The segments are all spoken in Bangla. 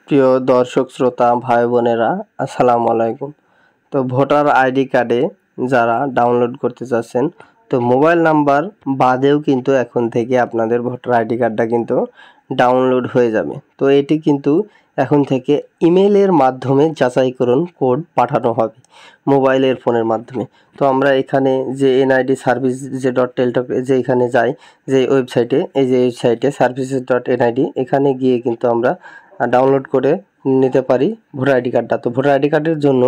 প্রিয় দর্শক শ্রোতা ভাই বোনেরা, আসসালামু আলাইকুম। তো ভোটার আইডি কার্ডে যারা ডাউনলোড করতে চাচ্ছেন, তো মোবাইল নাম্বার বাদেও কিন্তু এখন থেকে আপনাদের ভোটার আইডি কার্ডটা কিন্তু ডাউনলোড হয়ে যাবে। তো এটি কিন্তু এখন থেকে ইমেলের মাধ্যমে যাচাইকরণ কোড পাঠানো হবে মোবাইলের ফোনের মাধ্যমে। তো আমরা এখানে যে এনআইডি সার্ভিস যে .টেলটক যে এখানে যাই, যে ওয়েবসাইটে, এই যে ওয়েবসাইটে services.nid, এখানে গিয়ে কিন্তু আমরা ডাউনলোড করে নিতে পারি ভোটার আইডি কার্ডটা। তো ভোটার আইডি কার্ডের জন্য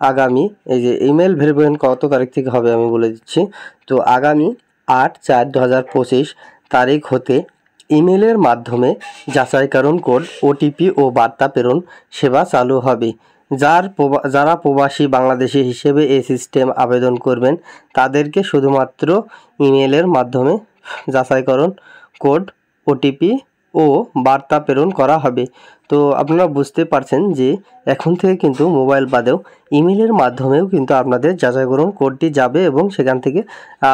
আগামী এই যে ইমেল ভেরিফিকেশন কত তারিখ থেকে হবে আমি বলে দিচ্ছি। তো আগামী 8/4/2025 তারিখ হতে ইমেলের মাধ্যমে যাচাইকরণ কোড, ওটিপি ও বার্তা প্রেরণ সেবা চালু হবে। যারা প্রবাসী বাংলাদেশি হিসেবে এই সিস্টেম আবেদন করবেন, তাদেরকে শুধুমাত্র ইমেলের মাধ্যমে যাচাইকরণ কোড, ওটিপি ও বার্তা প্রেরণ করা হবে। তো আপনারা বুঝতে পারছেন যে এখন থেকে কিন্তু মোবাইল বাদেও ইমেলের মাধ্যমেও কিন্তু আপনাদের যাচাইকরণ কোডটি যাবে এবং সেখান থেকে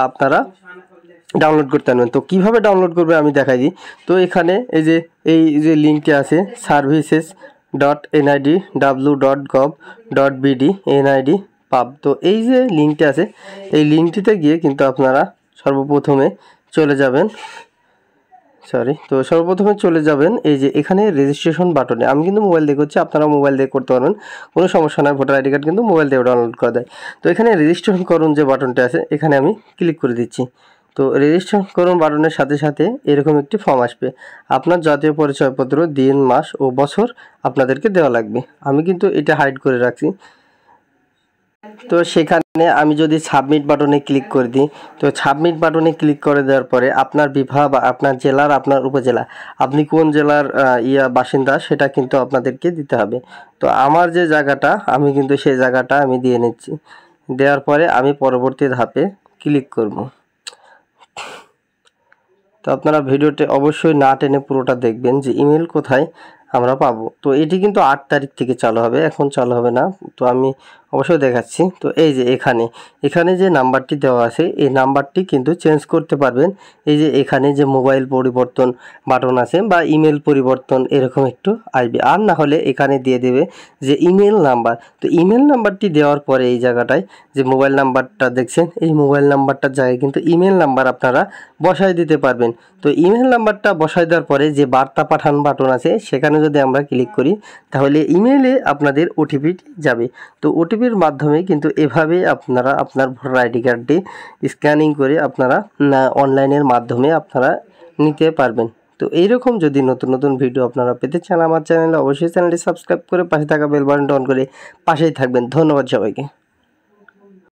আপনারা ডাউনলোড করতে পারবেন। তো কীভাবে ডাউনলোড করবে আমি দেখাই দিই। তো এখানে এই যে লিঙ্কটি আছে services.nidw.gov.bd NID পাব। তো এই যে লিঙ্কটি আছে, এই লিঙ্কটিতে গিয়ে কিন্তু আপনারা সর্বপ্রথমে চলে যাবেন এই যে এখানে রেজিস্ট্রেশন বাটনে। আমি কিন্তু মোবাইল দিয়ে করছি, আপনারা মোবাইল দিয়ে করতে পারবেন, কোনো সমস্যা নয়। ভোটার আইডি কার্ড কিন্তু মোবাইল দিয়ে ডাউনলোড করা যায়। তো এখানে রেজিস্ট্রেশন করুন যে বাটনটা আছে, এখানে আমি ক্লিক করে দিচ্ছি। তো রেজিস্ট্রেশন করুন বাটনের সাথে সাথে এরকম একটি ফর্ম আসবে। আপনার জাতীয় পরিচয়পত্র, দিন, মাস ও বছর আপনাদেরকে দেওয়া লাগবে। আমি কিন্তু এটা হাইড করে রাখছি। তো সেখানে আমি যদি সাবমিট বাটনে ক্লিক করে দিই, তো সাবমিট বাটনে ক্লিক করে দেওয়ার পরে আপনার বিভাগ বা আপনার জেলার, আপনার উপজেলা, আপনি কোন জেলার বাসিন্দা সেটা কিন্তু আপনাদেরকে দিতে হবে। তো আমার যে জায়গাটা, আমি কিন্তু সেই জায়গাটা আমি দিয়ে নিচ্ছি। দেওয়ার পরে আমি পরবর্তী ধাপে ক্লিক করব। তো আপনারা ভিডিওতে অবশ্যই না টেনে পুরোটা দেখবেন যে ইমেল কোথায় আমরা পাবো। তো এটি কিন্তু 8 তারিখ থেকে চালু হবে, এখন চালু হবে না। তো আমি অবশ্যই দেখাচ্ছি। তো এই যে এখানে যে নাম্বারটি দেওয়া আছে, এই নাম্বারটি কিন্তু চেঞ্জ করতে পারবেন। এই যে এখানে যে মোবাইল পরিবর্তন বাটন আছে বা ইমেল পরিবর্তন এরকম একটু আসবে। আর না হলে এখানে দিয়ে দেবে যে ইমেল নাম্বার। তো ইমেল নাম্বারটি দেওয়ার পরে এই জায়গাটায় যে মোবাইল নাম্বারটা দেখছেন, এই মোবাইল নাম্বারটার জায়গায় কিন্তু ইমেল নাম্বার আপনারা বসায় দিতে পারবেন। তো ইমেল নাম্বারটা বসায় দেওয়ার পরে যে বার্তা পাঠান বাটন আছে, সেখানে যদি আমরা ক্লিক করি তাহলে ইমেলে আপনাদের ওটিপি যাবে। তো ওটিপির মাধ্যমে কিন্তু এভাবে আপনারা আপনার ভোটার আইডি কার্ডটি স্ক্যানিং করে আপনারা অনলাইনের মাধ্যমে আপনারা নিতে পারবেন। তো এইরকম যদি নতুন নতুন ভিডিও আপনারা পেতে চান, আমার চ্যানেলে অবশ্যই চ্যানেলটি সাবস্ক্রাইব করে পাশে থাকা বেল বাটনটা অন করে পাশেই থাকবেন। ধন্যবাদ সবাইকে।